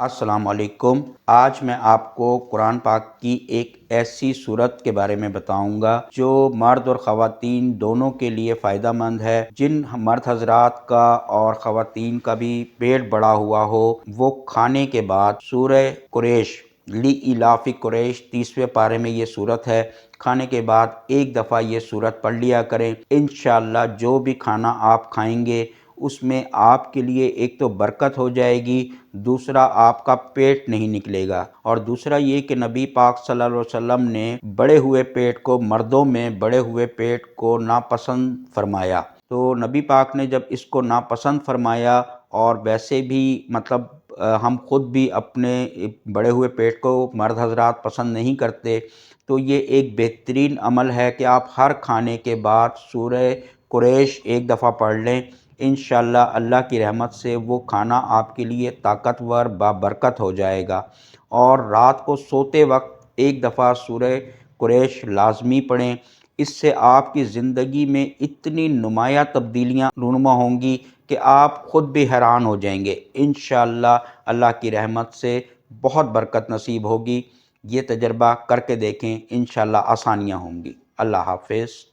السلام علیکم۔ آج میں آپ کو قرآن پاک کی ایک ایسی صورت کے بارے میں بتاؤں گا جو مرد اور خواتین دونوں کے لیے فائدہ مند ہے۔ جن مرد حضرات کا اور خواتین کا بھی پیٹ بڑا ہوا ہو، وہ کھانے کے بعد سورہ قریش لِإِيلَافِ قریش 30ویں پارے میں یہ صورت ہے، کھانے کے بعد ایک دفعہ یہ صورت پڑھ لیا کریں۔ انشاءاللہ جو بھی کھانا آپ کھائیں گے اس میں آپ کے لیے ایک تو برکت ہو جائے گی، دوسرا آپ کا پیٹ نہیں نکلے گا، اور دوسرا یہ کہ نبی پاک صلی اللہ علیہ وسلم نے بڑے ہوئے پیٹ کو، مردوں میں بڑے ہوئے پیٹ کو ناپسند فرمایا۔ تو نبی پاک نے جب اس کو ناپسند فرمایا، اور ویسے بھی ہم خود بھی اپنے بڑے ہوئے پیٹ کو مرد حضرات پسند نہیں کرتے، تو یہ ایک بہترین عمل ہے کہ آپ ہر کھانے کے بعد سورہ قریش ایک دفعہ پڑھ لیں۔ انشاءاللہ اللہ کی رحمت سے وہ کھانا آپ کے لیے طاقتور بابرکت ہو جائے گا۔ اور رات کو سوتے وقت ایک دفعہ سورہ قریش لازمی پڑھیں۔ اس سے آپ کی زندگی میں اتنی نمایاں تبدیلیاں رونما ہوں گی کہ آپ خود بھی حیران ہو جائیں گے۔ انشاءاللہ اللہ کی رحمت سے بہت برکت نصیب ہوگی۔ یہ تجربہ کر کے دیکھیں، انشاءاللہ آسانیاں ہوں گی۔ اللہ حافظ۔